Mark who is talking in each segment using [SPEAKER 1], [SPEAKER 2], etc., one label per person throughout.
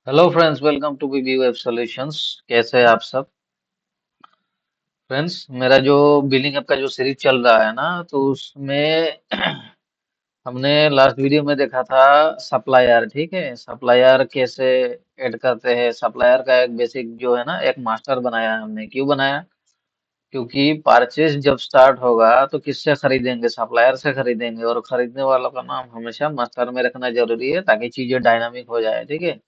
[SPEAKER 1] Hello friends, welcome to BB web solutions. कैसे हैं आप सब? फ्रेंड्स, मेरा जो बिलिंग ऐप का जो सीरीज चल रहा है ना, तो उसमें हमने लास्ट वीडियो में देखा था सप्लायर। ठीक है, सप्लायर कैसे ऐड करते हैं। सप्लायर का एक बेसिक जो है ना, एक मास्टर बनाया है हमने। क्यों बनाया? क्योंकि परचेज जब स्टार्ट होगा तो किससे खरीदेंगे? सप्लायर से खरीदेंगे, और खरीदने वालों का नाम हमेशा मास्टर में रखना जरूरी है ताकि चीजें डायनामिक हो जाए। ठीक है,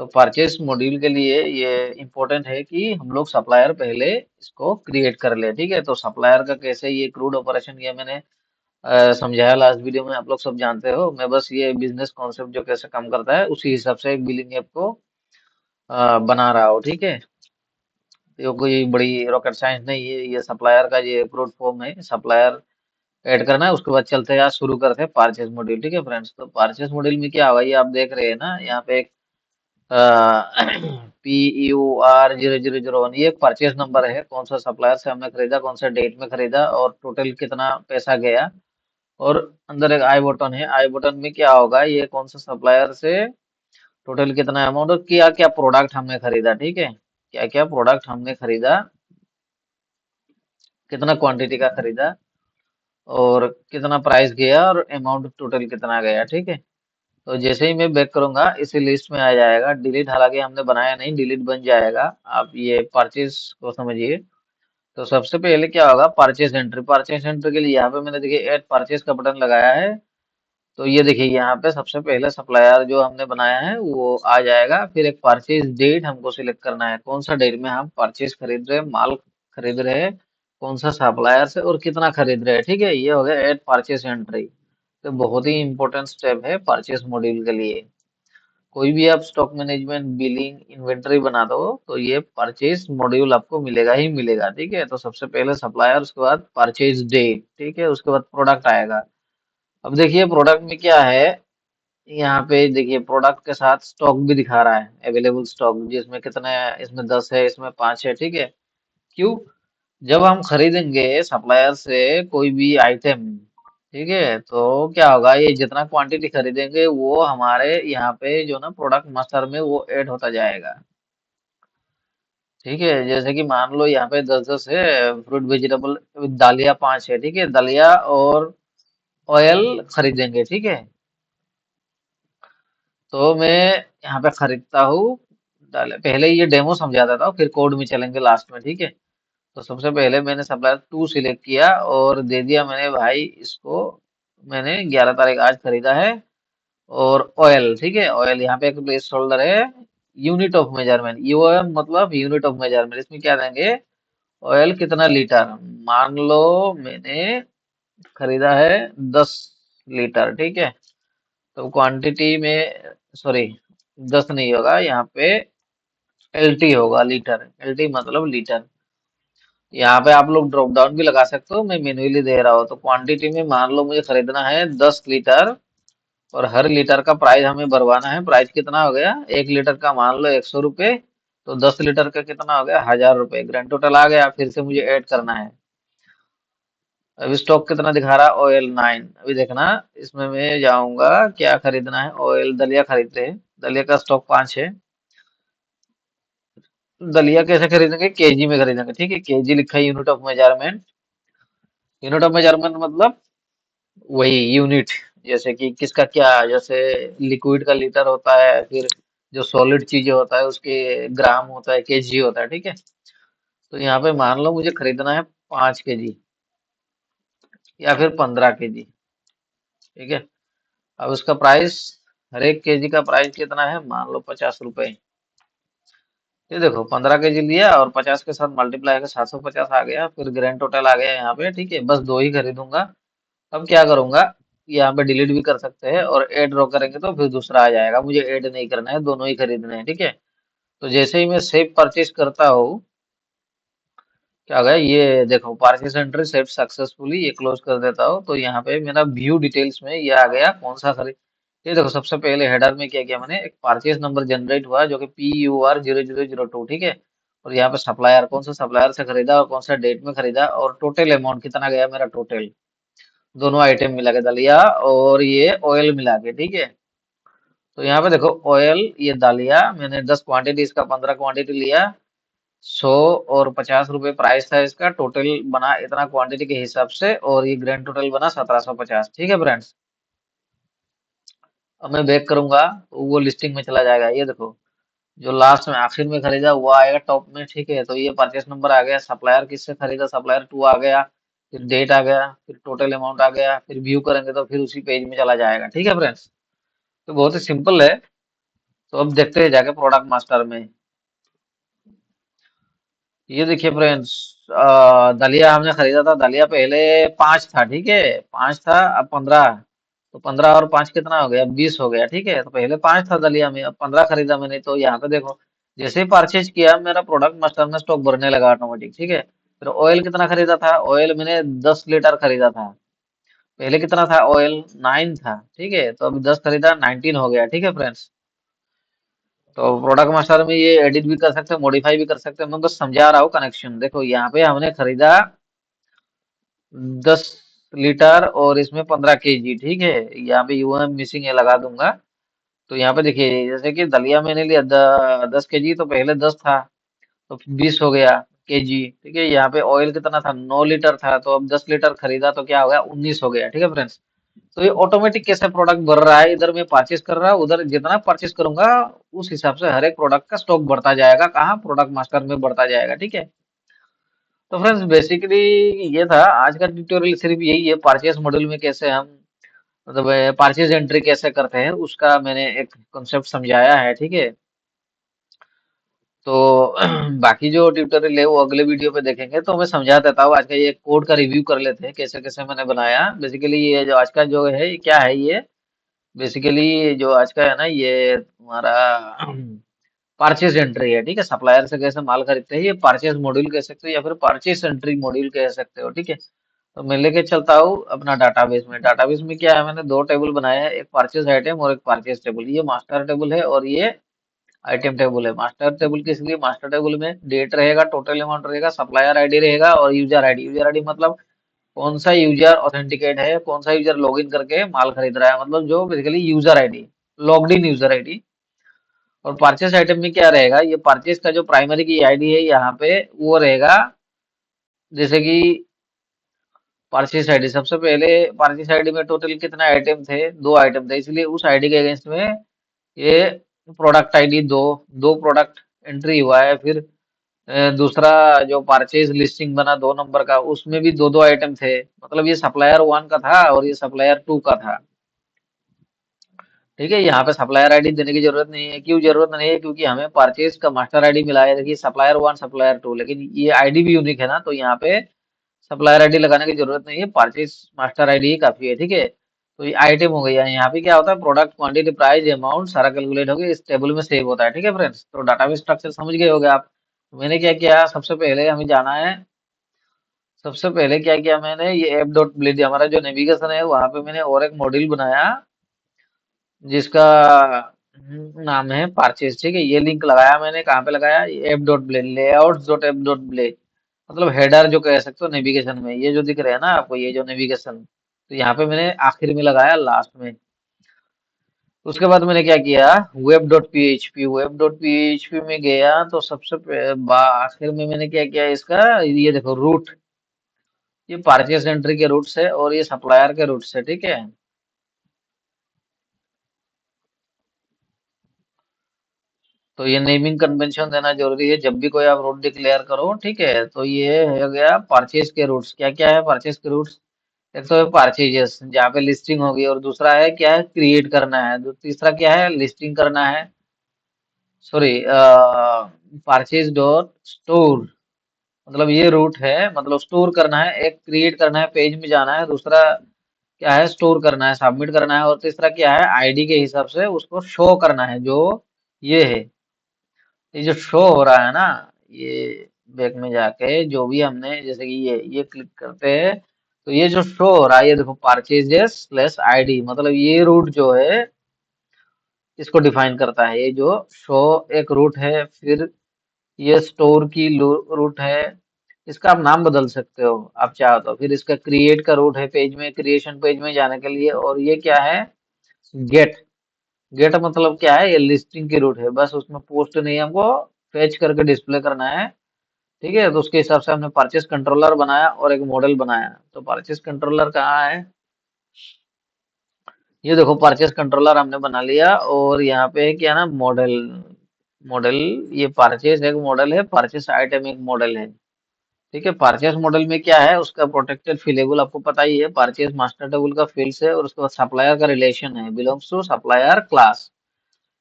[SPEAKER 1] तो परचेस मॉड्यूल के लिए ये इम्पोर्टेंट है कि हम लोग सप्लायर पहले इसको क्रिएट कर ले। ठीक है, तो सप्लायर का कैसे ये क्रूड ऑपरेशन, ये मैंने समझाया लास्ट वीडियो में, आप लोग सब जानते हो। मैं बस ये बिजनेस कॉन्सेप्ट जो कैसे काम करता है उसी हिसाब से एक बिलिंग ऐप को बना रहा हूँ। ठीक है, ये कोई बड़ी रॉकेट साइंस नहीं है। ये सप्लायर का ये क्रूड फॉर्म है। सप्लायर ऐड करना है, उसके बाद चलते हैं, आज शुरू करते हैं परचेस मॉड्यूल। ठीक है फ्रेंड्स, तो परचेस मॉड्यूल में क्या होगा, ये आप देख रहे हैं ना, यहाँ पे एक PUR 0001, ये एक परचेज नंबर है। कौन सा सप्लायर से हमने खरीदा, कौन सा डेट में खरीदा, और टोटल कितना पैसा गया। और अंदर एक आई बटन है। आई बटन में क्या होगा, ये कौन सा सप्लायर से टोटल कितना अमाउंट और क्या क्या प्रोडक्ट हमने खरीदा। ठीक है, क्या क्या प्रोडक्ट हमने खरीदा, कितना क्वांटिटी का खरीदा, और कितना प्राइस गया, और अमाउंट टोटल कितना गया। ठीक है, तो जैसे ही मैं बैक करूंगा इसी लिस्ट में आ जाएगा। डिलीट हालांकि हमने बनाया नहीं, डिलीट बन जाएगा। आप ये परचेज को समझिए। तो सबसे पहले क्या होगा, परचेज एंट्री। परचेज एंट्री के लिए यहाँ पे मैंने देखिए ऐड परचेज का बटन लगाया है। तो ये देखिए यहाँ पे सबसे पहले सप्लायर जो हमने बनाया है वो आ जाएगा। फिर एक परचेज डेट हमको सिलेक्ट करना है, कौन सा डेट में हम परचेज खरीद रहे हैं, माल खरीद रहे हैं, कौन सा सप्लायर से, और कितना खरीद रहे हैं। ठीक है, ये हो गया ऐड परचेज एंट्री। तो बहुत ही इंपॉर्टेंट स्टेप है परचेज मॉड्यूल के लिए। कोई भी आप स्टॉक मैनेजमेंट, बिलिंग, इन्वेंटरी बना दो तो ये परचेज मॉड्यूल आपको मिलेगा ही मिलेगा। ठीक है, तो सबसे पहले सप्लायर, उसके बाद परचेज डेट। ठीक है, उसके बाद प्रोडक्ट आएगा। अब देखिए प्रोडक्ट में क्या है, यहाँ पे देखिए प्रोडक्ट के साथ स्टॉक भी दिखा रहा है, अवेलेबल स्टॉक, जिसमें कितने, इसमें 10 है, इसमें 5 है। ठीक है, क्यों? जब हम खरीदेंगे सप्लायर से कोई भी आइटम, ठीक है, तो क्या होगा, ये जितना क्वांटिटी खरीदेंगे वो हमारे यहाँ पे जो ना प्रोडक्ट मास्टर में वो ऐड होता जाएगा। ठीक है, जैसे कि मान लो यहाँ पे 10-10 है फ्रूट वेजिटेबल, दलिया 5 है। ठीक है, दलिया और ऑयल खरीदेंगे। ठीक है, तो मैं यहाँ पे खरीदता हूँ। पहले ये डेमो समझा देता हूँ, फिर कोड में चलेंगे लास्ट में। ठीक है, तो सबसे पहले मैंने सप्लायर 2 सिलेक्ट किया और दे दिया मैंने, भाई इसको मैंने 11 तारीख आज खरीदा है। और ऑयल, ठीक है, ऑयल यहाँ पे एक प्लेस होल्डर है, यूनिट ऑफ मेजरमेंट, यूएम मतलब यूनिट ऑफ मेजरमेंट। इसमें क्या देंगे, ऑयल कितना लीटर। मान लो मैंने खरीदा है 10 लीटर। ठीक है, तो क्वांटिटी में, सॉरी, 10 नहीं होगा यहाँ पे, LT होगा, लीटर। LT मतलब लीटर। यहाँ पे आप लोग ड्रॉप डाउन भी लगा सकते हो, मैं मैन्युअली दे रहा हूँ। तो क्वांटिटी में मान लो मुझे खरीदना है 10 लीटर, और हर लीटर का प्राइस हमें भरवाना है। प्राइस कितना हो गया, 1 लीटर का मान लो 100 रुपये, तो 10 लीटर का कितना हो गया, 1000 रुपये। ग्रैंड टोटल आ गया। फिर से मुझे ऐड करना है। अभी स्टॉक कितना दिखा रहा है, ऑयल 9। अभी देखना, इसमें मैं जाऊंगा, क्या खरीदना है, ऑयल, दलिया खरीदते हैं। दलिया का स्टॉक 5 है। दलिया कैसे खरीदेंगे, केजी में खरीदेंगे। ठीक है, केजी लिखा है, unit of measurement. Unit of measurement मतलब वही यूनिट, जैसे कि किसका क्या, जैसे लिक्विड का लीटर होता है, फिर जो सॉलिड चीजें होता है उसके ग्राम होता है, केजी होता है। ठीक है, तो यहाँ पे मान लो मुझे खरीदना है 5 केजी या फिर 15 केजी। ठीक है, अब उसका प्राइस, हर एक केजी का प्राइस कितना है, मान लो 50 रुपए। ये देखो 15 केजी लिया और 50 के साथ मल्टीप्लाई करके 750 आ गया। फिर ग्रैंड टोटल आ गया यहाँ पे। ठीक है, बस दो ही खरीदूंगा। अब क्या करूंगा, यहाँ पे डिलीट भी कर सकते हैं, और ऐड ड्रॉ करेंगे तो फिर दूसरा आ जाएगा। मुझे ऐड नहीं करना है, दोनों ही खरीदने हैं। ठीक है, तो जैसे ही मैं सेव परचेज करता हूँ, क्या होगा, ये देखो परचेज एंट्री सेव सक्सेसफुली, ये क्लोज कर देता हूँ। तो यहाँ पे मेरा व्यू डिटेल्स में ये आ गया कौन सा खरीद। ये देखो सबसे पहले हेडर में क्या किया मैंने, एक परचेज नंबर जनरेट हुआ जो कि PUR 0002। ठीक है, और यहाँ पे सप्लायर, कौन सा सप्लायर से खरीदा और कौन सा डेट में खरीदा, और टोटल अमाउंट कितना गया मेरा, टोटल दोनों आइटम मिला के, दलिया और ये ऑयल मिला के। ठीक है, तो यहाँ पे देखो ऑयल, ये डालिया मैंने 10 क्वांटिटी, इसका 15 क्वांटिटी लिया। 100 और 50 रुपए प्राइस था इसका, टोटल बना इतना क्वांटिटी के हिसाब से, और ये ग्रैंड टोटल बना 1750। ठीक है फ्रेंड्स। अब मैं बैक करूंगा तो वो लिस्टिंग में चला जाएगा। ये देखो जो लास्ट में आखिर में खरीदा वो आएगा टॉप में। ठीक है, तो ये परचेस नंबर आ गया, सप्लायर किससे खरीदा, सप्लायर टू आ गया, फिर डेट आ गया, फिर टोटल अमाउंट आ गया, फिर व्यू करेंगे तो फिर उसी पेज में चला जाएगा। ठीक है फ्रेंड्स। तो बहुत ही सिंपल है। तो अब देखते हैं जाके प्रोडक्ट मास्टर में। ये देखिए फ्रेंड्स, दलिया हमने खरीदा था, दलिया पहले 5 था। ठीक है, 5 था, अब 15। तो 15 और 5 कितना हो गया, 20 हो गया। ठीक है, तो पहले 5 था दलिया में, अब 15 खरीदा मैंने। तो यहाँ पे देखो जैसे ही परचेज किया मेरा प्रोडक्ट मास्टर में स्टॉक भरने लगा ऑटोमेटिक। ठीक है, फिर ऑयल कितना खरीदा था, ऑयल मैंने 10 लीटर खरीदा था। पहले कितना था ऑयल, 9 था। ठीक है, तो अभी 10 खरीदा, 19 हो गया। ठीक है फ्रेंड्स। तो प्रोडक्ट मास्टर में ये एडिट भी कर सकते हैं, मॉडिफाई भी कर सकते हैं। मैं बस समझा रहा हूँ कनेक्शन। देखो यहाँ पे हमने खरीदा 10 लीटर और इसमें 15 केजी। ठीक है, यहाँ पे यूएम मिसिंग है, लगा दूंगा। तो यहाँ पे देखिए जैसे कि दलिया मैंने लिया 10 केजी, तो पहले 10 था तो 20 हो गया केजी। ठीक है, यहाँ पे ऑयल कितना था, 9 लीटर था, तो अब 10 लीटर खरीदा तो क्या हो गया, 19 हो गया। ठीक है फ्रेंड्स। तो ये ऑटोमेटिक कैसे प्रोडक्ट बढ़ रहा है, इधर मैं परचेस कर रहा हूँ, उधर जितना परचेस करूंगा उस हिसाब से हर एक प्रोडक्ट का स्टॉक बढ़ता जाएगा, कहाँ, प्रोडक्ट मास्टर में बढ़ता जाएगा। ठीक है। तो फ्रेंड्स बेसिकली ये था आज का ट्यूटोरियल, सिर्फ यही है, परचेस मॉड्यूल में कैसे हम मतलब परचेज एंट्री कैसे करते हैं उसका मैंने एक कॉन्सेप्ट समझाया है। ठीक है। तो बाकी जो ट्यूटोरियल है वो अगले वीडियो पे देखेंगे, तो मैं समझा देता हूँ। आज का ये कोड का रिव्यू कर लेते हैं कैसे कैसे मैंने बनाया। बेसिकली ये जो आज का जो है ये क्या है, ये बेसिकली जो आज का है ना, ये हमारा परचेज एंट्री है। ठीक है, सप्लायर से कैसे माल खरीदते हैं, ये परचेज मॉड्यूल कह सकते हो या फिर परचेज एंट्री मॉड्यूल कह सकते हो। ठीक है, तो मैं लेके चलता हूँ अपना डाटाबेस में। डाटाबेस में क्या है, मैंने दो टेबल बनाया है, एक परचेज आइटम और एक परचेज टेबल। ये मास्टर टेबल है और ये आइटम टेबल है। मास्टर टेबल किस लिए, मास्टर टेबल में डेट रहेगा, टोटल अमाउंट रहेगा, सप्लायर आईडी रहेगा और यूजर आईडी। यूजर आईडी मतलब कौन सा यूजर ऑथेंटिकेट है, कौन सा यूजर लॉगिन करके माल खरीद रहा है, मतलब जो basically user ID, logged in user ID. और परचेस आइटम में क्या रहेगा, ये परचेस का जो प्राइमरी की आईडी है यहाँ पे वो रहेगा। जैसे कि परचेस आईडी, सबसे पहले परचेस आईडी में टोटल कितने आइटम थे, 2 आइटम थे, इसलिए उस आईडी के अगेंस्ट में ये प्रोडक्ट आईडी दो, दो प्रोडक्ट एंट्री हुआ है। फिर दूसरा जो परचेज लिस्टिंग बना 2 नंबर का, उसमें भी दो दो आइटम थे, मतलब ये सप्लायर 1 का था और ये सप्लायर 2 का था। ठीक है, यहाँ पे सप्लायर आईडी देने की जरूरत नहीं है। क्यों जरूरत नहीं है, क्योंकि हमें परचेज का मास्टर आईडी मिला है, देखिए सप्लायर 1 सप्लायर 2, लेकिन ये आईडी भी यूनिक है ना, तो यहाँ पे सप्लायर आईडी लगाने की जरूरत नहीं है, परचेज मास्टर आईडी ही काफी है। ठीक है, तो ये आइटम हो गया। यहाँ पे क्या होता है, प्रोडक्ट क्वांटिटी प्राइस अमाउंट सारा कैलकुलेट होकर इस टेबल में सेव होता है। ठीक है फ्रेंड्स, तो डाटाबेस स्ट्रक्चर समझ गए होगे आप। तो मैंने क्या किया, सबसे पहले हमें जाना है, सबसे पहले क्या किया मैंने, ये ऐप डॉट ब्लेड हमारा जो नेविगेशन है वहां पे मैंने और एक मॉड्यूल बनाया जिसका नाम है परचेज। ठीक है, ये लिंक लगाया मैंने, कहाँ पे लगाया, app dot blade, layouts dot app dot blade, मतलब हेडर जो कह सकते हो नेविगेशन में, ये जो दिख रहा है ना आपको, ये जो नेविगेशन, तो यहाँ पे मैंने आखिर में लगाया, लास्ट में। उसके बाद मैंने क्या किया, web dot P web dot P में गया, तो सबसे आखिर में मैंने क्या किया इसका, ये देखो रूट, ये परचेस एंट्री के रूट्स है और ये सप्लायर के रूट्स है। ठीक है, तो ये नेमिंग कन्वेंशन देना जरूरी है जब भी कोई आप रूट डिक्लेयर करो। ठीक है, तो ये हो गया परचेज के रूट्स। क्या क्या है परचेज के रूट्स, एक तो है परचेजेस जहाँ पे लिस्टिंग होगी, और दूसरा है क्या है, क्रिएट करना है, तीसरा क्या है, लिस्टिंग करना है, सॉरी, परचेज डॉट स्टोर, मतलब ये रूट है, मतलब स्टोर करना है, एक क्रिएट करना है, पेज में जाना है, दूसरा क्या है, स्टोर करना है, सबमिट करना है, और तीसरा क्या है, आईडी के हिसाब से उसको शो करना है, जो ये है, ये जो शो हो रहा है ना, ये बैक में जाके जो भी हमने जैसे कि ये क्लिक करते हैं, तो ये जो शो हो रहा है, ये देखो परचेजेस स्लैश आईडी, मतलब ये रूट जो है इसको डिफाइन करता है। ये जो शो एक रूट है, फिर ये स्टोर की रूट है, इसका आप नाम बदल सकते हो आप चाहो तो। फिर इसका क्रिएट का रूट है, पेज में क्रिएशन पेज में जाने के लिए, और ये क्या है, गेट, गेट मतलब क्या है, ये लिस्टिंग की रूट है, बस उसमें पोस्ट नहीं, हमको फेच करके डिस्प्ले करना है। ठीक है, तो उसके हिसाब से हमने परचेस कंट्रोलर बनाया और एक मॉडल बनाया। तो परचेस कंट्रोलर कहाँ है, ये देखो परचेस कंट्रोलर हमने बना लिया, और यहाँ पे क्या ना मॉडल, मॉडल, ये परचेस एक मॉडल है, परचेस आइटम एक मॉडल है। ठीक है, परचेस मॉडल में क्या है, उसका प्रोटेक्टेड फीलेबल आपको पता ही है, परचेस मास्टर टेबल का फील्ड है, और उसके बाद सप्लायर का रिलेशन है, बिलोंग्स टू सप्लायर क्लास।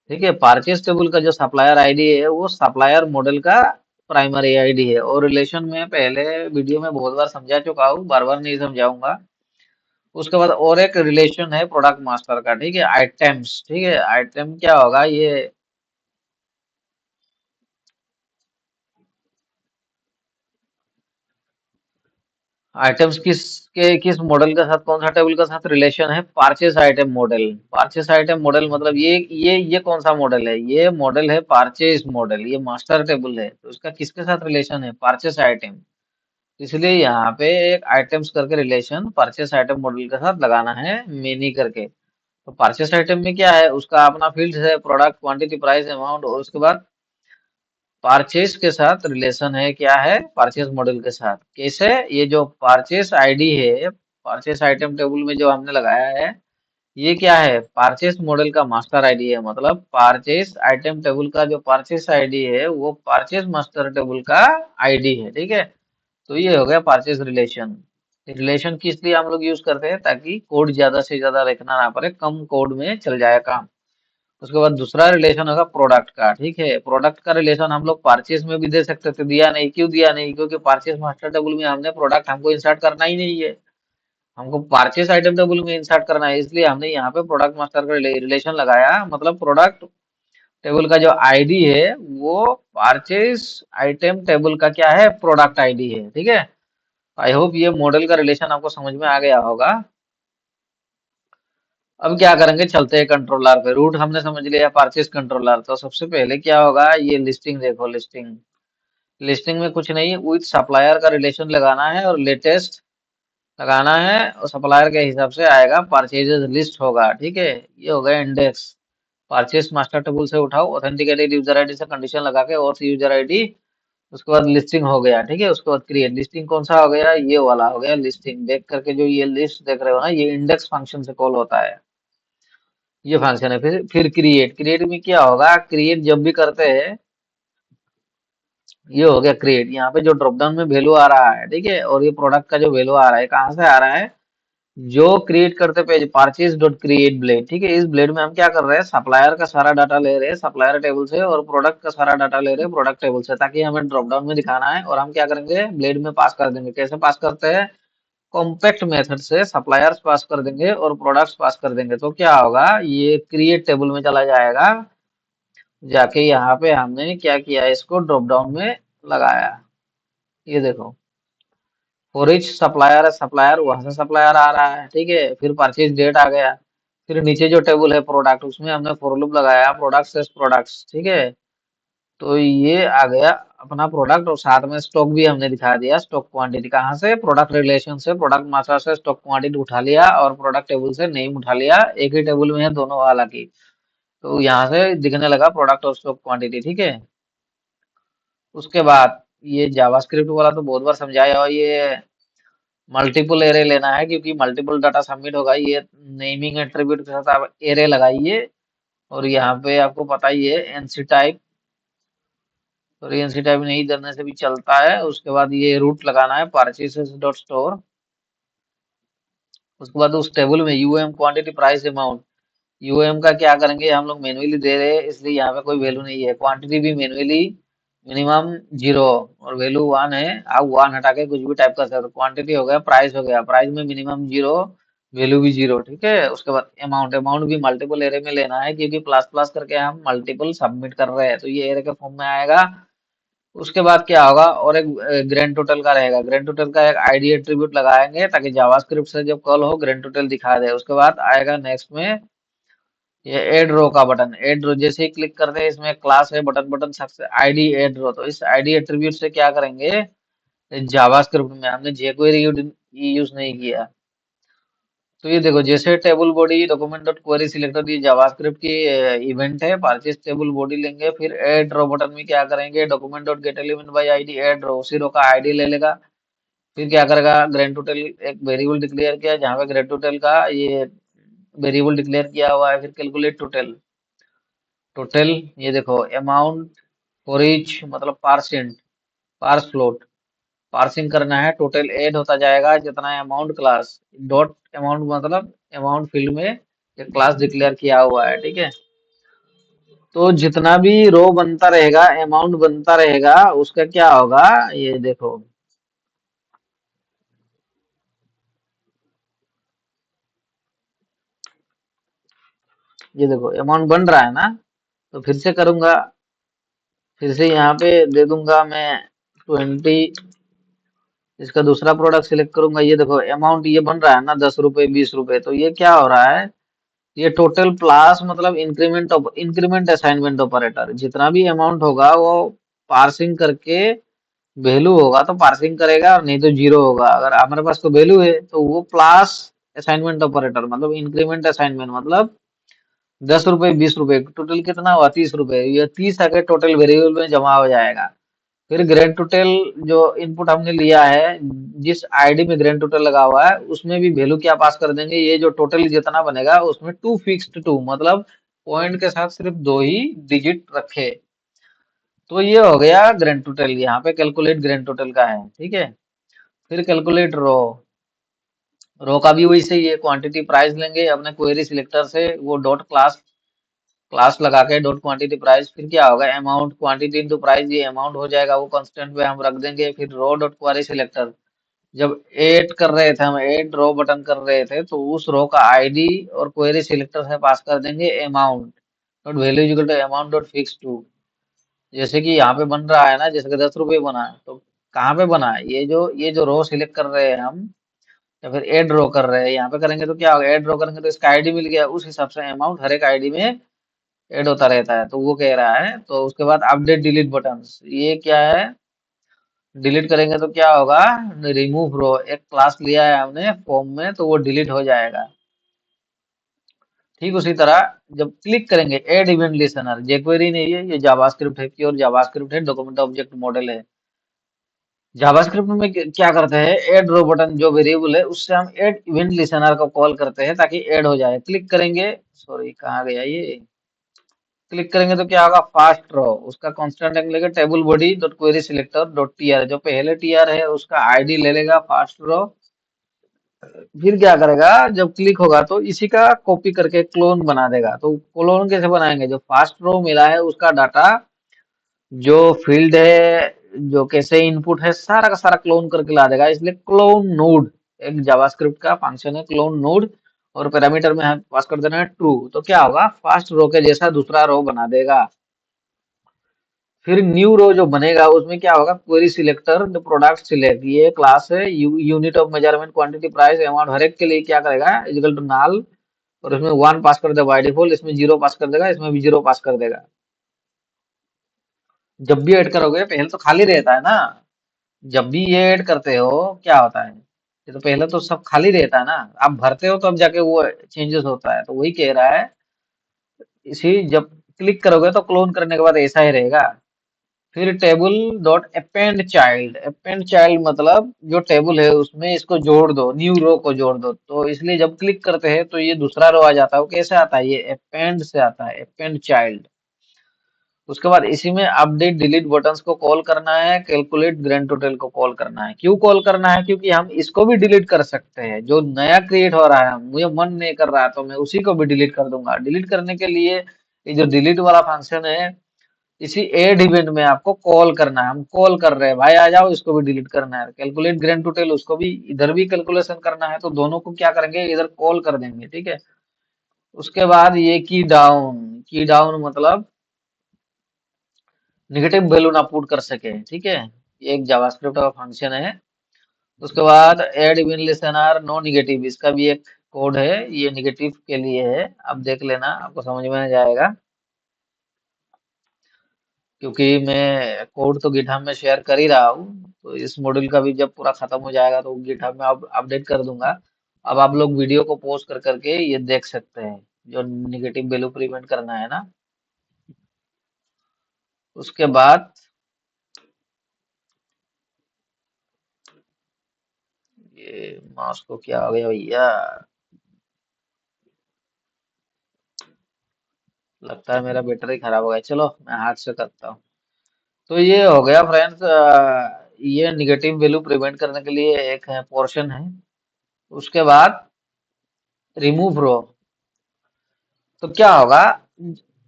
[SPEAKER 1] ठीक है, परचेस टेबल का जो सप्लायर आईडी है वो सप्लायर मॉडल का प्राइमरी आईडी है, और रिलेशन में पहले वीडियो में बहुत बार समझा चुका हूँ, बार बार नहीं समझाऊंगा। उसके बाद और एक रिलेशन है प्रोडक्ट मास्टर का, ठीक है, आइटम्स। ठीक है, आइटम क्या होगा, ये आइटम्स किस मॉडल के साथ, कौन सा टेबल के साथ रिलेशन है, purchase item model. Purchase item model मतलब ये कौन सा मॉडल है, ये मॉडल है परचेस मॉडल, ये मास्टर टेबल है, तो इसका किसके साथ रिलेशन है, परचेस आइटम। इसलिए यहाँ पे एक आइटम्स करके रिलेशन परचेस आइटम मॉडल के साथ लगाना है, मेनी करके। तो परचेस आइटम में क्या है, उसका अपना फील्ड है, प्रोडक्ट क्वांटिटी प्राइस अमाउंट, और उसके बाद परचेस के साथ रिलेशन है, क्या है, परचेस मॉडल के साथ। कैसे, ये जो परचेस आईडी है, परचेस आइटम टेबल में जो हमने लगाया है, ये क्या है, परचेस मॉडल का मास्टर आईडी है, मतलब परचेस आइटम टेबल का जो परचेस आईडी है वो परचेस मास्टर टेबल का आईडी है। ठीक है, तो ये हो गया परचेस रिलेशन। रिलेशन किस लिए हम लोग यूज करते हैं, ताकि कोड ज्यादा से ज्यादा लिखना ना पड़े, कम कोड में चल जाए काम। उसके बाद दूसरा रिलेशन होगा प्रोडक्ट का। ठीक है, प्रोडक्ट का रिलेशन हम लोग परचेज में भी दे सकते थे, दिया नहीं, क्यों दिया नहीं, क्योंकि परचेज मास्टर टेबल में हमने प्रोडक्ट हमको इंसर्ट करना ही नहीं है, हमको परचेज आइटम टेबल में इंसर्ट करना है, इसलिए हमने यहाँ पे प्रोडक्ट मास्टर का रिलेशन लगाया। मतलब प्रोडक्ट टेबल का जो आईडी है वो परचेज आइटम टेबल का क्या है, प्रोडक्ट आईडी है। ठीक है, आई होप ये मॉडल का रिलेशन आपको समझ में आ गया होगा। अब क्या करेंगे, चलते हैं कंट्रोलर पे। रूट हमने समझ लिया, परचेज कंट्रोलर। तो सबसे पहले क्या होगा, ये लिस्टिंग देखो, लिस्टिंग, लिस्टिंग में कुछ नहीं, विथ सप्लायर का रिलेशन लगाना है और लेटेस्ट लगाना है, और सप्लायर के हिसाब से आएगा, परचेजेस लिस्ट होगा। ठीक है, ये हो गया इंडेक्स। परचेज मास्टर टेबल से उठाओ, ऑथेंटिकेटेड यूजर आईडी से कंडीशन लगा के, और यूजर आईडी, उसके बाद लिस्टिंग हो गया। ठीक है, उसके बाद क्रिएट, लिस्टिंग कौन सा हो गया, ये वाला हो गया लिस्टिंग। देख करके जो ये लिस्ट देख रहे हो ना, ये इंडेक्स फंक्शन से कॉल होता है, ये फंक्शन है। फिर क्रिएट, क्रिएट में क्या होगा, क्रिएट जब भी करते हैं, ये हो गया क्रिएट। यहाँ पे जो ड्रॉप डाउन में वैल्यू आ रहा है, ठीक है, और ये प्रोडक्ट का जो वैल्यू आ रहा है, कहाँ से आ रहा है, जो क्रिएट करते page purchase dot create blade. ठीक है, इस ब्लेड में हम क्या कर रहे हैं, सप्लायर का सारा डाटा ले रहे हैं सप्लायर टेबल से, और प्रोडक्ट का सारा डाटा ले रहे हैं प्रोडक्ट टेबल से, ताकि हमें ड्रॉप डाउन में दिखाना है। और हम क्या करेंगे, ब्लेड में पास कर देंगे। कैसे पास करते हैं, कॉम्पैक्ट मेथड से सप्लायर्स पास कर देंगे और प्रोडक्ट्स पास कर देंगे, तो क्या होगा, ये क्रिएट टेबल में चला जाएगा। जाके यहाँ पे हमने क्या किया, इसको ड्रॉप डाउन में लगाया। ये देखो, फॉर ईच सप्लायर, सप्लायर वहां से सप्लायर आ रहा है। ठीक है, फिर परचेज डेट आ गया। फिर नीचे जो टेबल है प्रोडक्ट, उसमें हमने फॉर लूप लगाया, प्रोडक्ट से प्रोडक्ट्स। ठीक है, तो ये आ गया अपना प्रोडक्ट, और साथ में स्टॉक भी हमने दिखा दिया, स्टॉक क्वांटिटी कहाँ से, प्रोडक्ट रिलेशन से, प्रोडक्ट मास्टर से स्टॉक क्वांटिटी उठा लिया, और प्रोडक्ट टेबल से नेम उठा लिया, एक ही टेबल में है दोनों वाला की। तो यहाँ से दिखने लगा प्रोडक्ट और स्टॉक क्वांटिटी। ठीक है, उसके बाद ये जावास्क्रिप्ट वाला तो बहुत बार समझाया, और ये मल्टीपल एरे लेना है, क्योंकि मल्टीपल डाटा सबमिट होगा। ये नेमिंग एट्रीब्यूट के साथ आप एरे लगाइए, और यहाँ पे आपको पता ही है एनसी टाइप, और एनसी टाइप नहीं करने से भी चलता है। उसके बाद ये रूट लगाना है, परचेसेस डॉट स्टोर। उसके बाद उस टेबल में UM, quantity price amount, UM का क्या करेंगे, हम लोग मैन्युअली दे रहे हैं, इसलिए यहाँ पे कोई वैल्यू नहीं है। क्वांटिटी भी मैन्युअली, मिनिमम जीरो, और वैल्यू वन है, आप वन हटा के कुछ भी टाइप कर सकते हो। क्वांटिटी हो गया, प्राइस हो गया, प्राइस में मिनिमम जीरो, वैल्यू भी जीरो। ठीक है, उसके बाद अमाउंट, अमाउंट भी मल्टीपल एरे में लेना है, क्योंकि प्लस प्लस करके हम मल्टीपल सबमिट कर रहे हैं, तो ये एरे के फॉर्म में आएगा। उसके बाद क्या होगा, और एक ग्रैंड टोटल का रहेगा, ग्रैंड टोटल का एक आईडी एट्रीब्यूट लगाएंगे, ताकि जावास्क्रिप्ट से जब कॉल हो ग्रैंड टोटल दिखा दे। उसके बाद आएगा नेक्स्ट में ये ऐड रो का बटन, ऐड रो जैसे ही क्लिक करते हैं, इसमें क्लास है button, button success ID add row, तो इस आईडी एट्रीब्यूट से क्या करेंगे, जावास्क्रिप्ट में हमने jQuery यूज नहीं किया, तो ये देखो, जैसे table body document dot query selector, ये जावास्क्रिप्ट की इवेंट है। परचेज टेबल बॉडी लेंगे, फिर ऐड रो बटन में क्या करेंगे, document dot get element by ID, add row, उसी रो का आईडी ले लेगा। फिर क्या करेगा, ग्रैंड टोटल एक वेरिएबल डिक्लेयर किया, जहाँ पे ग्रैंड टोटल का ये वेरिएबल डिक्लेयर किया हुआ है। फिर कैलकुलेट टोटल, टोटल ये देखो अमाउंट फॉर ईच, मतलब परसेंट, पार्स फ्लोट, पार्सिंग करना है। टोटल ऐड होता जाएगा जितना अमाउंट क्लास, डॉट अमाउंट मतलब अमाउंट फील्ड में एक क्लास डिक्लेयर किया हुआ है, ठीक है। तो जितना भी रो बनता रहेगा, अमाउंट बनता रहेगा, उसका क्या होगा, ये देखो, ये देखो अमाउंट बन रहा है ना। तो फिर से करूंगा, फिर से यहाँ पे दे दूंगा मैं 20। इसका दूसरा प्रोडक्ट सिलेक्ट करूंगा, ये देखो अमाउंट ये बन रहा है ना, 10 रुपए 20 रुपए। तो ये क्या हो रहा है, ये टोटल प्लस मतलब increment of increment assignment operator, जितना भी अमाउंट होगा वो पार्सिंग करके वैल्यू होगा तो पार्सिंग करेगा, और नहीं तो जीरो होगा। अगर हमारे पास तो वैल्यू है तो वो प्लस असाइनमेंट ऑपरेटर मतलब इंक्रीमेंट असाइनमेंट, मतलब 10 रुपए 20 रुपए, टोटल कितना हुआ 30 रुपए, ये 30 आके टोटल वेरिएबल में जमा हो जाएगा। फिर ग्रैंड टोटल जो इनपुट हमने लिया है, जिस आईडी में ग्रैंड टोटल लगा हुआ है, उसमें भी वैल्यू क्या पास कर देंगे, ये जो टोटल जितना बनेगा उसमें टू फिक्स्ड टू, मतलब पॉइंट के साथ सिर्फ दो ही डिजिट रखे। तो ये हो गया ग्रैंड टोटल, यहाँ पे कैलकुलेट ग्रैंड टोटल का है, ठीक है। फिर कैलकुलेट रो, रो का भी वैसे ही है, क्वांटिटी प्राइस लेंगे अपने क्वेरी सिलेक्टर से, वो डॉट क्लास, क्लास लगा के डॉट क्वांटिटी प्राइस। फिर क्या होगा, अमाउंट क्वांटिटी इनटू प्राइस, ये अमाउंट हो जाएगा, वो कांस्टेंट पे हम रख देंगे। फिर रो डॉट क्वेरी सिलेक्टर, जब ऐड कर रहे थे हम, ऐड रो बटन कर रहे थे, तो उस रो का आईडी और क्वेरी सिलेक्टर से पास कर देंगे amount dot value equal to amount dot fix two. जैसे कि यहाँ पे बन रहा है ना, जैसे कि 10 रुपये बना है, तो कहाँ पे बना है, ये जो रो सिलेक्ट कर रहे हैं हम, या फिर ऐड रो कर रहे हैं, यहाँ पे करेंगे तो क्या होगा, ऐड रो करेंगे तो इसका आईडी मिल गया, उस हिसाब से अमाउंट हर एक आईडी में ऐड होता रहता है। तो वो कह रहा है, तो उसके बाद अपडेट डिलीट बटन, ये क्या है, डिलीट करेंगे तो क्या होगा, रिमूव रो, एक क्लास लिया है हमने फॉर्म में, तो वो डिलीट हो जाएगा। ठीक उसी तरह जब क्लिक करेंगे ऐड इवेंट लिसनर, jQuery नहीं है, ये जावास्क्रिप्ट है, प्योर जावास्क्रिप्ट है, डॉक्यूमेंट ऑब्जेक्ट मॉडल है। जावास्क्रिप्ट में क्या करते हैं, ऐड रो बटन जो वेरिएबल है उससे हम ऐड इवेंट लिसनर को कॉल करते हैं ताकि ऐड हो जाए। क्लिक करेंगे, सॉरी कहाँ गया ये, क्लिक करेंगे तो क्या होगा, फास्ट रो, उसका कांस्टेंट नेम लेगा, table body dot query selector dot TR, जो पहले टीआर है उसका आईडी ले लेगा फास्ट रो। फिर क्या करेगा, जब क्लिक होगा तो इसी का कॉपी करके क्लोन बना देगा। तो क्लोन कैसे बनाएंगे, जो फास्ट रो मिला है उसका डाटा, जो फील्ड है, जो कैसे इनपुट है, सारा का सारा क्लोन करके ला देगा। इसलिए क्लोन नोड एक जावास्क्रिप्ट का फंक्शन है, क्लोन नोड, और पैरामीटर में हम पास कर देना है ट्रू। तो क्या होगा, फास्ट रो के जैसा दूसरा रो बना देगा। फिर न्यू रो जो बनेगा उसमें क्या होगा, क्वेरी सिलेक्टर जो प्रोडक्ट सिलेक्ट, ये क्लास है, unit of measurement quantity price amount, हर एक के लिए क्या करेगा, इक्वल टू नाल, और इसमें 1 पास कर देगा बाय डिफॉल्ट, इसमें 0 पास कर देगा, इसमें भी 0 पास कर देगा। जब भी ऐड करोगे पहले तो खाली रहता है ना, जब भी ये ऐड करते हो क्या होता है, ये तो पहले तो सब खाली रहता है ना, आप भरते हो तब जाके वो चेंजेस होता है। तो वही कह रहा है, इसी जब क्लिक करोगे तो क्लोन करने के बाद ऐसा ही रहेगा। फिर table dot append child, append child मतलब जो टेबल है उसमें इसको जोड़ दो, न्यू रो को जोड़ दो। तो इसलिए जब क्लिक करते हैं तो ये दूसरा रो आ जाता है। वो कैसे आता है, ये अपेंड से आता है, अपेंड चाइल्ड। उसके बाद इसी में अपडेट डिलीट बटन्स को कॉल करना है, कैलकुलेट ग्रैंड टोटल को कॉल करना है। क्यों कॉल करना है, क्योंकि हम इसको भी डिलीट कर सकते हैं, जो नया क्रिएट हो रहा है मुझे मन नहीं कर रहा है तो मैं उसी को भी डिलीट कर दूंगा। डिलीट करने के लिए ये जो डिलीट वाला फंक्शन है, इसी एड इवेंट में आपको कॉल करना है। हम कॉल कर रहे हैं, भाई आ जाओ, इसको भी डिलीट करना है। कैलकुलेट ग्रैंड टोटल, उसको भी इधर भी कैलकुलेशन करना है, तो दोनों को क्या करेंगे, इधर कॉल कर देंगे, ठीक है। उसके बाद ये की डाउन मतलब निगेटिव वैल्यू ना पुट कर सके, ठीक है। ये एक जावास्क्रिप्ट का फंक्शन है। उसके बाद add event listener no negative, इसका भी एक कोड है, ये निगेटिव के लिए है। आप देख लेना, आपको समझ में आ जाएगा, क्योंकि मैं कोड तो गिटहब में शेयर कर ही रहा हूँ। तो इस मॉड्यूल का भी जब पूरा खत्म हो जाएगा तो गिटहब में अब अपडेट कर दूंगा। अब आप लोग वीडियो को पॉज कर करके ये देख सकते हैं, जो निगेटिव वैल्यू प्रिवेंट करना है ना। उसके बाद ये माउस को क्या हो गया भैया, लगता है मेरा बैटरी खराब हो गया। चलो मैं हाथ से करता हूँ। तो ये हो गया फ्रेंड्स, ये निगेटिव वैल्यू प्रिवेंट करने के लिए एक है पोर्शन है। उसके बाद रिमूव रो, तो क्या होगा,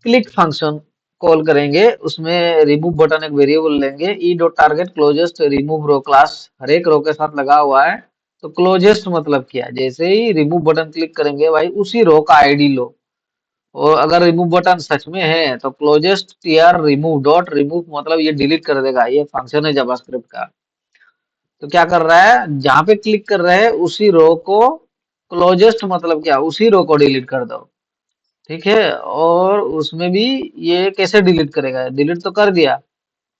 [SPEAKER 1] क्लिक फंक्शन कॉल करेंगे, उसमें रिमूव बटन एक वेरिएबल लेंगे, e dot target closest remove row class हर एक रो के साथ लगा हुआ है। तो क्लोजेस्ट मतलब क्या, जैसे ही रिमूव बटन क्लिक करेंगे भाई उसी रो का आईडी लो। और अगर रिमूव बटन सच में है तो closest TR remove dot remove मतलब ये डिलीट कर देगा। ये फंक्शन है जावास्क्रिप्ट का। तो क्या कर रहा है, जहां पे क्लिक कर रहे हैं उसी रो को, क्लोजेस्ट मतलब क्या, उसी रो को डिलीट कर दो। ठीक है, और उसमें भी ये कैसे डिलीट करेगा, डिलीट तो कर दिया,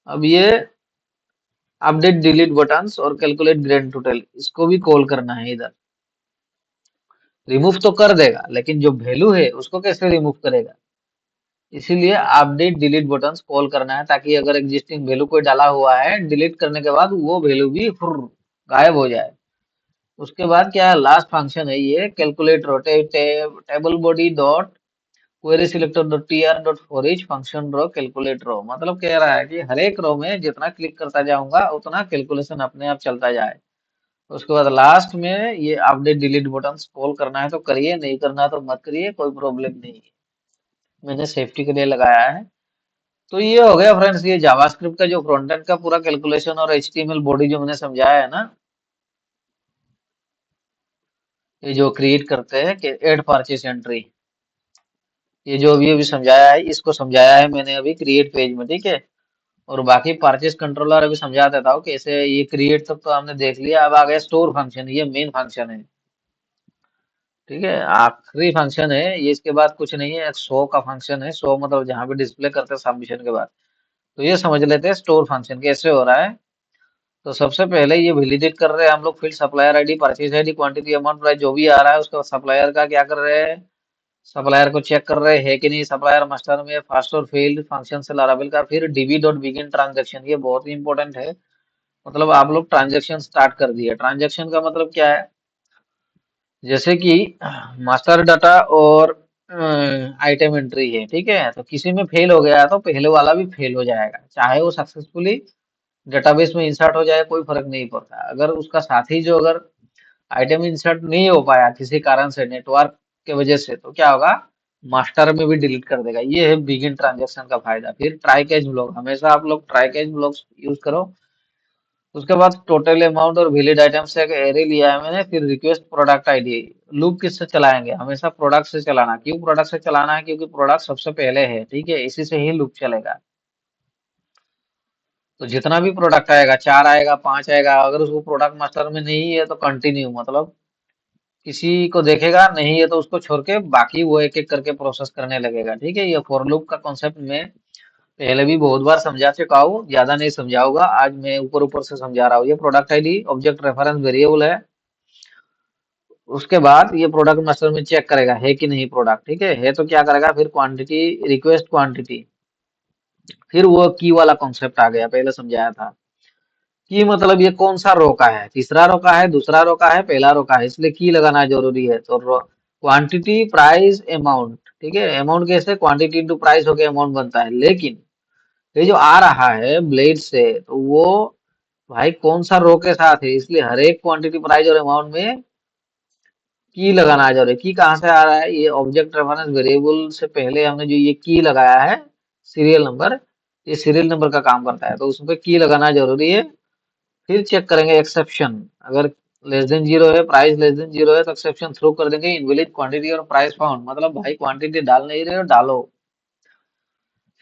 [SPEAKER 1] अब ये अपडेट डिलीट बटन्स और कैलकुलेट ग्रैंड टोटल इसको भी कॉल करना है इधर। रिमूव तो कर देगा लेकिन जो वैल्यू है उसको कैसे रिमूव करेगा, इसीलिए अपडेट डिलीट बटन्स कॉल करना है, ताकि अगर एग्जिस्टिंग वैल्यू कोई डाला हुआ है डिलीट करने के बाद वो वैल्यू भी फुर्र गायब हो जाए। उसके बाद क्या है, लास्ट फंक्शन है ये calculate rotate table body dot query selector dot T R dot for each function row calculate row, मतलब कह रहा है कि हर एक रो में जितना क्लिक करता जाऊंगा उतना कैलकुलेशन अपने आप चलता जाए। उसके बाद लास्ट में ये अपडेट डिलीट बटन कॉल करना है तो करिए, नहीं करना है तो मत करिए, कोई प्रॉब्लम नहीं है, मैंने सेफ्टी के लिए लगाया है। तो ये हो गया फ्रेंड्स, ये जावास्क्रिप्ट का जो फ्रंट एंड का पूरा कैलकुलेशन और एचटीएमएल बॉडी जो मैंने समझाया है ना, ये जो क्रिएट करते हैं कि ऐड परचेस एंट्री, ये जो अभी अभी समझाया है इसको समझाया है मैंने अभी क्रिएट पेज में, ठीक है। और बाकी परचेस कंट्रोलर अभी समझा देता हूँ कैसे, ये क्रिएट तक तो हमने देख लिया, अब आ गया स्टोर फंक्शन, ये मेन फंक्शन है। ठीक है, आखिरी फंक्शन है ये, इसके बाद कुछ नहीं है, एक शो का फंक्शन है, शो मतलब जहाँ पे डिस्प्ले करते हैं सबमिशन के बाद। तो ये समझ लेते हैं स्टोर फंक्शन कैसे हो रहा है। तो सबसे पहले ये वैलिडेट कर रहे हैं हम लोग field supplier ID, purchase ID, quantity, amount, price जो भी आ रहा है उसका सप्लायर का क्या कर रहे हैं, सप्लायर को चेक कर रहे हैं कि नहीं, सप्लायर मास्टर में फर्स्ट और फील्ड फंक्शन से लाराबिल का, फिर डीबी डॉट बिगिन ट्रांजेक्शन, ये बहुत ही इंपॉर्टेंट है। मतलब आप लोग ट्रांजेक्शन स्टार्ट कर दिए, ट्रांजेक्शन का मतलब क्या है, जैसे कि मास्टर डाटा और आइटम एंट्री है, ठीक है, तो किसी में फेल हो गया तो पहले वाला भी फेल हो जाएगा, चाहे वो सक्सेसफुली डेटाबेस में इंसर्ट हो जाए कोई फर्क नहीं पड़ता। अगर उसका साथी जो अगर आइटम इंसर्ट नहीं हो पाया किसी कारण से, नेटवर्क के वजह से, तो क्या होगा, मास्टर में भी डिलीट कर देगा। ये है बिगिन ट्रांजेक्शन का फायदा। फिर ट्राई कैच ब्लॉक, हमेशा आप लोग ट्राई कैच ब्लॉक यूज करो। उसके बाद टोटल अमाउंट और वैलिड आइटम से एक एरे लिया है मैंने, फिर रिक्वेस्ट प्रोडक्ट आईडी। लूप किससे चलाएंगे, हमेशा प्रोडक्ट से चलाना। क्यों प्रोडक्ट से चलाना है, क्योंकि प्रोडक्ट सबसे पहले है, ठीक है, इसी से ही लूप चलेगा। तो जितना भी प्रोडक्ट आएगा, 4 आएगा, 5 आएगा, अगर उसको प्रोडक्ट मास्टर में नहीं है तो कंटिन्यू, मतलब किसी को देखेगा, नहीं है तो उसको छोड़ के बाकी वो एक एक करके प्रोसेस करने लगेगा। ठीक है, ये फॉर लूप का कॉन्सेप्ट मैं पहले भी बहुत बार समझा चुका हूँ, ज्यादा नहीं समझाऊंगा, आज मैं ऊपर ऊपर से समझा रहा हूँ। ये product ID object reference variable है। उसके बाद ये प्रोडक्ट मास्टर में चेक करेगा है कि नहीं प्रोडक्ट, ठीक है तो क्या करेगा, फिर क्वांटिटी, रिक्वेस्ट क्वांटिटी, फिर वो की वाला कॉन्सेप्ट आ गया, पहले समझाया था की मतलब ये कौन सा रो का है, तीसरा रो का है, दूसरा रो का है, पहला रो का है, इसलिए की लगाना जरूरी है। तो क्वांटिटी, प्राइस, अमाउंट, ठीक है, अमाउंट कैसे, क्वांटिटी इंटू प्राइस होके अमाउंट बनता है, लेकिन ये जो आ रहा है ब्लेड से, तो वो भाई कौन सा रो के साथ है, इसलिए हर एक क्वांटिटी, प्राइस और अमाउंट में की लगाना जरूरी है। की कहाँ से आ रहा है, ये ऑब्जेक्ट रेफरेंस वेरिएबल से पहले हमने जो ये की लगाया है, सीरियल नंबर, ये सीरियल नंबर का काम करता है, तो उसमें की लगाना जरूरी है। फिर चेक करेंगे एक्सेप्शन, अगर लेस देन जीरो है, प्राइस लेस देन जीरो है, तो एक्सेप्शन थ्रो कर देंगे, इनवैलिड क्वांटिटी और प्राइस फाउंड, मतलब भाई क्वांटिटी डाल नहीं रहे हो डालो।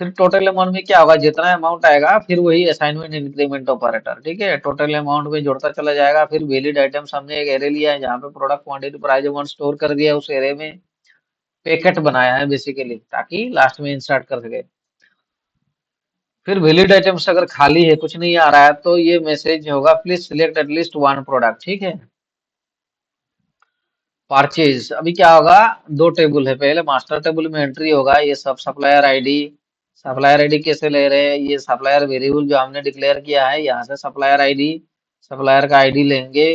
[SPEAKER 1] फिर टोटल अमाउंट में क्या होगा, जितना अमाउंट आएगा फिर वही असाइनमेंट इंक्रीमेंट ऑपरेटर, ठीक है, टोटल अमाउंट में जोड़ता चला जाएगा। फिर वैलिड आइटम्स हमने एक एरे लिया है जहाँ पे product quantity price amount store कर दिया, उस एरे में पैकेट बनाया है बेसिकली, ताकि लास्ट में इंसर्ट कर सके। फिर वैलिड आइटम्स अगर खाली है, कुछ नहीं आ रहा है, तो ये मैसेज होगा please select at least one product, ठीक है। परचेज अभी क्या होगा, दो टेबल है, पहले मास्टर टेबल में एंट्री होगा ये सब सप्लायर आईडी। सप्लायर आईडी कैसे ले रहे हैं, ये सप्लायर वेरिएबल जो हमने डिक्लेयर किया है, यहाँ से सप्लायर आईडी, सप्लायर का आईडी लेंगे।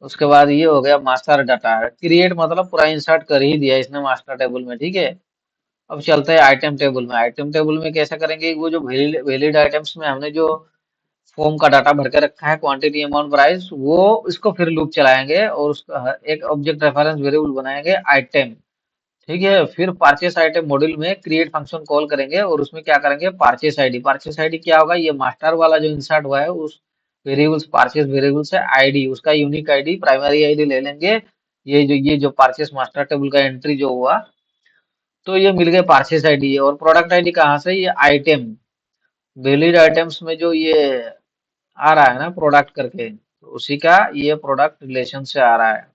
[SPEAKER 1] उसके बाद ये हो गया मास्टर डाटा, क्रिएट मतलब पूरा इंसर्ट कर ही दिया इसने मास्टर टेबल में, ठीक है। अब चलते हैं आइटम टेबल में। आइटम टेबल में कैसे करेंगे, वो जो वैलिड आइटम्स में हमने जो फॉर्म का डाटा भर के रखा है, क्वांटिटी अमाउंट प्राइस, वो इसको फिर लूप चलाएंगे और उसका एक ऑब्जेक्ट रेफरेंस वेरिएबल बनाएंगे आइटम, ठीक है। फिर परचेस आइटम मॉड्यूल में क्रिएट फंक्शन कॉल करेंगे और उसमें क्या करेंगे, परचेस आईडी। परचेस आईडी क्या होगा, ये मास्टर वाला जो इंसर्ट हुआ है उस वेरिएबल्स परचेस वेरिएबल से आईडी, उसका यूनिक आईडी प्राइमरी आईडी ले लेंगे। ये जो परचेस मास्टर टेबल का एंट्री जो हुआ, तो ये मिल गए परचेस आईडी। और प्रोडक्ट आईडी कहाँ से, ये आइटम वैलिड आइटम्स में जो ये आ रहा है ना प्रोडक्ट करके, तो उसी का ये प्रोडक्ट रिलेशन से आ रहा है।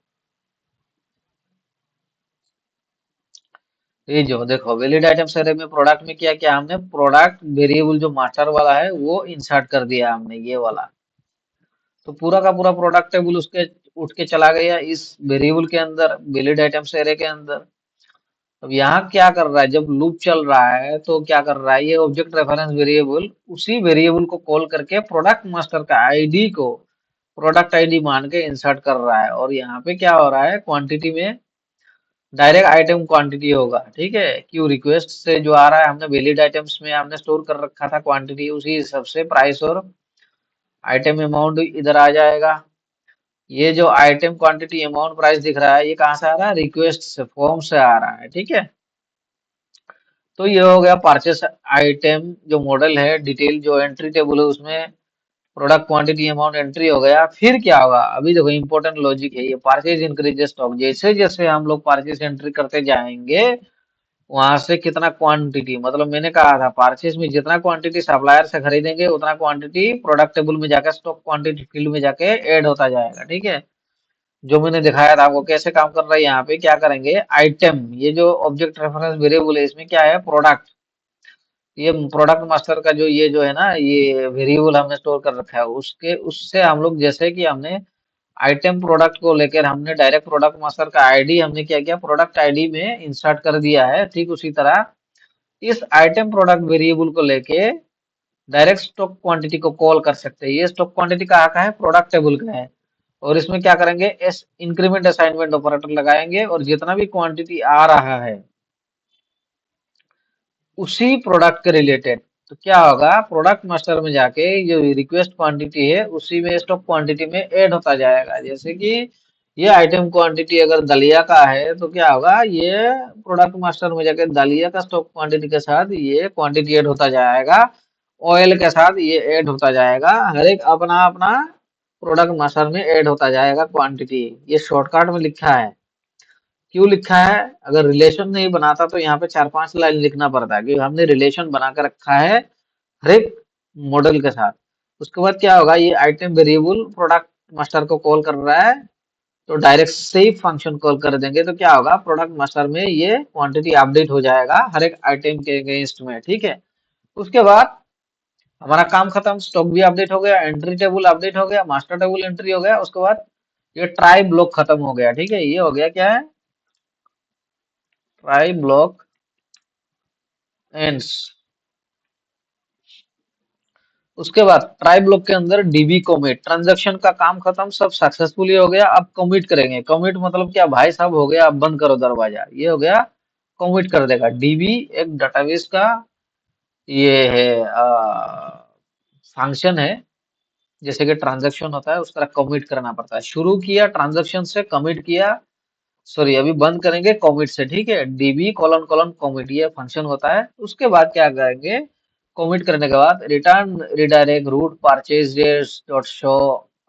[SPEAKER 1] ये जो देखो वैलिड आइटम्स अरे में प्रोडक्ट में क्या क्या, हमने प्रोडक्ट वेरिएबल जो मास्टर वाला है वो इंसर्ट कर दिया हमने, ये वाला। तो पूरा का पूरा प्रोडक्ट टेबल उसके उठ के चला गया इस वेरिएबल के अंदर, वैलिड आइटम्स एरे के अंदर। अब यहाँ क्या कर रहा है, जब लूप चल रहा है तो क्या कर रहा है, ये ऑब्जेक्ट रेफरेंस वेरिएबल उसी वेरिएबल को कॉल करके प्रोडक्ट मास्टर का आईडी को प्रोडक्ट आईडी मान के इंसर्ट कर रहा है। और यहाँ पे क्या हो रहा है, क्वांटिटी में डायरेक्ट आइटम क्वांटिटी होगा, ठीक है। क्यू रिक्वेस्ट से जो आ रहा है, हमने वैलिड आइटम्स में हमने स्टोर कर रखा था क्वांटिटी, उसी हिसाब से प्राइस और आइटम अमाउंट इधर आ जाएगा। ये जो आइटम क्वांटिटी अमाउंट प्राइस दिख रहा है, ये कहाँ से आ रहा है, रिक्वेस्ट से, फॉर्म से आ रहा है, ठीक है। तो ये हो गया परचेस आइटम जो मॉडल है, डिटेल जो एंट्री टेबल है उसमें प्रोडक्ट क्वांटिटी अमाउंट एंट्री हो गया। फिर क्या होगा, अभी देखो इंपॉर्टेंट लॉजिक है ये, परचेज इंक्रीजेस स्टॉक। जैसे जैसे हम लोग परचेज एंट्री करते जाएंगे, वहां से कितना क्वांटिटी, मतलब मैंने कहा था परचेज में जितना क्वांटिटी सप्लायर से खरीदेंगे उतना क्वांटिटी प्रोडक्ट टेबल में जाकर स्टॉक क्वांटिटी फील्ड में जाके ऐड होता जाएगा, ठीक है। जो मैंने दिखाया था आपको कैसे काम कर रहा है, यहाँ पे क्या करेंगे, आइटम ये जो ऑब्जेक्ट रेफरेंस वेरिएबल है, इसमें क्या है, प्रोडक्ट। ये प्रोडक्ट मास्टर का जो ये जो है ना, ये वेरिएबल हमने स्टोर कर रखा है, उसके उससे हम लोग जैसे कि हमने आइटम प्रोडक्ट को लेकर हमने डायरेक्ट प्रोडक्ट मास्टर का आईडी हमने क्या किया, प्रोडक्ट आईडी में इंसर्ट कर दिया है, ठीक उसी तरह इस आइटम प्रोडक्ट वेरिएबल को लेके डायरेक्ट स्टॉक क्वांटिटी को कॉल कर सकते हैं। ये स्टॉक क्वांटिटी कहाँ का है, प्रोडक्ट टेबल का है। और इसमें क्या करेंगे, एस इंक्रीमेंट असाइनमेंट ऑपरेटर लगाएंगे और जितना भी क्वांटिटी आ रहा है उसी प्रोडक्ट के रिलेटेड, तो क्या होगा, प्रोडक्ट मास्टर में जाके जो रिक्वेस्ट क्वांटिटी है उसी में स्टॉक क्वांटिटी में ऐड होता जाएगा। जैसे कि ये आइटम क्वांटिटी अगर दलिया का है तो क्या होगा, ये प्रोडक्ट मास्टर में जाके दलिया का स्टॉक क्वांटिटी के साथ ये क्वांटिटी ऐड होता जाएगा, ऑयल के साथ ये ऐड होता जाएगा, हर एक अपना अपना प्रोडक्ट मास्टर में ऐड होता जाएगा क्वांटिटी। ये शॉर्टकट में लिखा है। क्यों लिखा है, अगर रिलेशन नहीं बनाता तो यहाँ पे 4-5 लाइन लिखना पड़ता है, क्योंकि हमने रिलेशन बना कर रखा है हर एक मॉडल के साथ। उसके बाद क्या होगा, ये आइटम वेरिएबल प्रोडक्ट मास्टर को कॉल कर रहा है, तो डायरेक्ट सेव फंक्शन कॉल कर देंगे, तो क्या होगा, प्रोडक्ट मास्टर में ये क्वांटिटी अपडेट हो जाएगा हर एक आइटम के अगेंस्ट में, ठीक है। उसके बाद हमारा काम खत्म, स्टॉक भी अपडेट हो गया, एंट्री टेबल अपडेट हो गया, मास्टर टेबल एंट्री हो गया। उसके बाद ये ट्राई ब्लॉक खत्म हो गया, ठीक है। ये हो गया क्या है, ट्राई ब्लॉक एंड्स। उसके बाद ट्राई ब्लॉक के अंदर डीबी कमिट, ट्रांजैक्शन का काम खत्म, सब सक्सेसफुली हो गया। अब कमिट करेंगे, कमिट मतलब क्या भाई साहब, हो गया, अब बंद करो दरवाजा, ये हो गया, कमिट कर देगा। डीबी एक डेटाबेस का ये है फंक्शन है, जैसे कि ट्रांजैक्शन होता है उस तरह कमिट करना पड़ता है। शुरू किया ट्रांजैक्शन से, कमिट किया, सॉरी अभी बंद करेंगे कमिट से, ठीक है। डीबी कॉलन कॉलन कमिट ये फंक्शन होता है। उसके बाद क्या करेंगे, कमिट करने के बाद return redirect route purchase dot show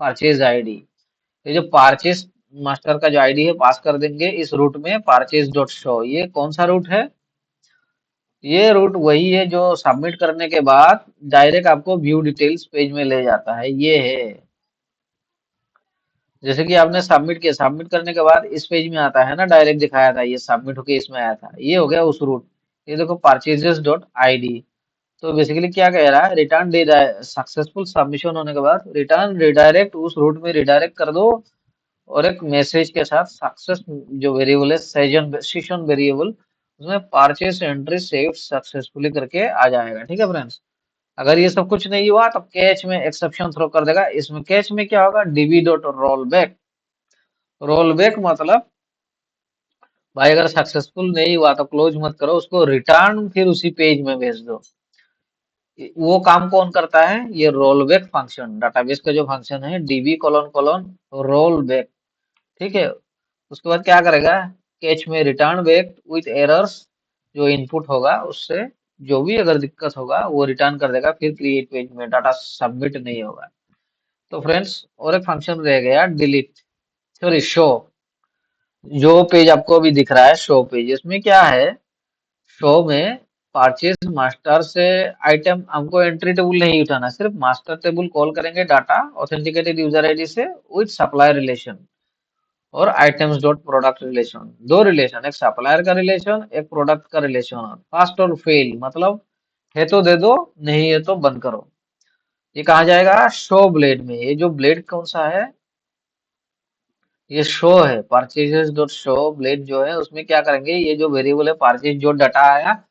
[SPEAKER 1] purchase ID. ये जो परचेज मास्टर का जो आईडी है पास कर देंगे इस रूट में, परचेज डॉट शो। ये कौन सा रूट है, ये रूट वही है जो सबमिट करने के बाद डायरेक्ट आपको व्यू डिटेल्स पेज में ले जाता है, ये है। जैसे कि आपने सबमिट किया, सबमिट करने के बाद इस पेज में आता है ना, डायरेक्ट दिखाया था, ये सबमिट होके इसमें आया था, ये हो गया उस रूट। ये देखो परचेजेस डॉट आईडी। तो बेसिकली क्या कह रहा है, रिटर्न सक्सेसफुल सबमिशन होने के बाद रिटर्न रिडायरेक्ट उस रूट में रिडायरेक्ट कर दो, और एक मैसेज के साथ सक्सेस जो वेरिएबल है सेशन वेरिएबल, उसमें परचेस एंट्री सेव सक्सेसफुली करके आ जाएगा। ठीक है फ्रेंड्स, अगर ये सब कुछ नहीं हुआ तो कैच में एक्सेप्शन थ्रो कर देगा। इसमें कैच में क्या होगा, dB dot roll back. Roll back मतलब भाई अगर सक्सेसफुल नहीं हुआ तो क्लोज मत करो उसको, रिटर्न फिर उसी पेज में भेज दो। वो काम कौन करता है, ये रोल बैक फंक्शन, डाटाबेस का जो फंक्शन है DB colon colon roll back. ठीक है, उसके बाद क्या करेगा, कैच में रिटर्न बैक विथ एरर्स, जो इनपुट होगा उससे जो भी अगर दिक्कत होगा वो रिटर्न कर देगा, फिर क्रिएट पेज में डाटा सबमिट नहीं होगा। तो फ्रेंड्स, और एक फंक्शन रह गया डिलीट, सॉरी शो। जो पेज आपको अभी दिख रहा है शो पेज, इसमें क्या है, शो में परचेज मास्टर से आइटम हमको एंट्री टेबल नहीं उठाना, सिर्फ मास्टर टेबल कॉल करेंगे डाटा ऑथेंटिकेटेड यूजर आईडी से विथ सप्लायर रिलेशन और आइटम्स डॉट प्रोडक्ट रिलेशन। दो रिलेशन, एक सप्लायर का रिलेशन, एक प्रोडक्ट का रिलेशन। फास्ट और फेल मतलब है तो दे दो, नहीं है तो बंद करो। ये कहा जाएगा शो ब्लेड में। ये जो ब्लेड कौन सा है, ये शो है, परचेजेस डॉट शो ब्लेड जो है, उसमें क्या करेंगे, ये जो वेरिएबल है परचेज जो डाटा आया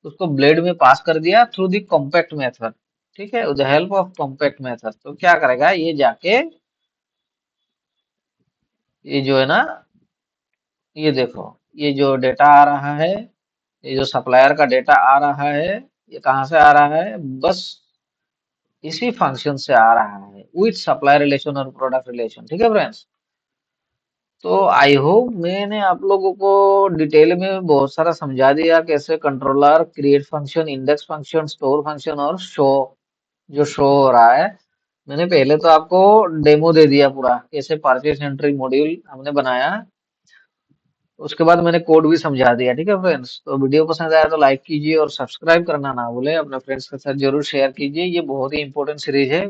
[SPEAKER 1] उसको ब्लेड में पास कर दिया थ्रू दी कॉम्पैक्ट मेथड। ठीक है, with the help of compact method. तो क्या करेगा, ये जाके ये जो है ना, ये देखो, ये जो डेटा आ रहा है, ये जो सप्लायर का डेटा आ रहा है, ये कहाँ से आ रहा है, बस इसी फंक्शन से आ रहा है विथ सप्लायर रिलेशन और प्रोडक्ट रिलेशन। ठीक है फ्रेंड्स, तो आई होप मैंने आप लोगों को डिटेल में बहुत सारा समझा दिया, कैसे controller, create function, index function, store function और शो, जो शो हो रहा है। मैंने पहले तो आपको डेमो दे दिया पूरा, कैसे परचेस एंट्री मॉड्यूल हमने बनाया। उसके बाद मैंने कोड भी समझा दिया। ठीक है फ्रेंड्स, तो वीडियो पसंद आया तो लाइक कीजिए और सब्सक्राइब करना ना भूलें, अपने फ्रेंड्स के साथ जरूर शेयर कीजिए। ये बहुत ही इंपॉर्टेंट सीरीज है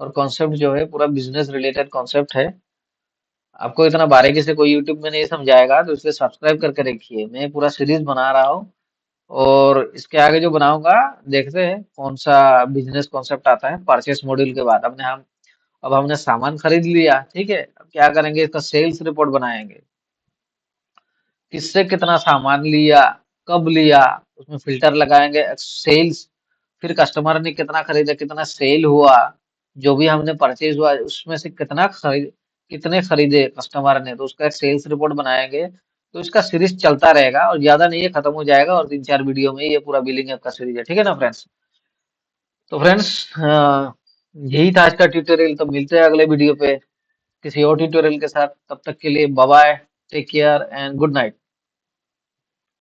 [SPEAKER 1] और कॉन्सेप्ट जो है पूरा बिजनेस रिलेटेड कॉन्सेप्ट है। आपको इतना बारीकी से कोई यूट्यूब में नहीं समझाएगा, तो इसलिए सब्सक्राइब करके रखिए। मैं पूरा सीरीज बना रहा हूँ और इसके आगे जो बनाऊंगा, देखते हैं कौन सा बिजनेस कॉन्सेप्ट आता है परचेस मॉड्यूल के बाद। अब हमने सामान खरीद लिया, ठीक है, अब क्या करेंगे, इसका सेल्स रिपोर्ट बनाएंगे। किससे कितना सामान लिया, कब लिया, उसमें फिल्टर लगाएंगे सेल्स। फिर कस्टमर ने कितना खरीदा, कितना सेल हुआ, जो भी हमने परचेज हुआ उसमें से कितने खरीदे कस्टमर ने, तो उसका एक सेल्स रिपोर्ट बनाएंगे। तो इसका सीरीज चलता रहेगा और ज्यादा नहीं है, खत्म हो जाएगा और 3-4 वीडियो में ये पूरा बिलिंग ऐप का सीरीज है। ठीक है ना फ्रेंड्स, तो फ्रेंड्स यही था आज का ट्यूटोरियल। तो मिलते हैं अगले वीडियो पे किसी और ट्यूटोरियल के साथ। तब तक के लिए bye bye, take care and good night.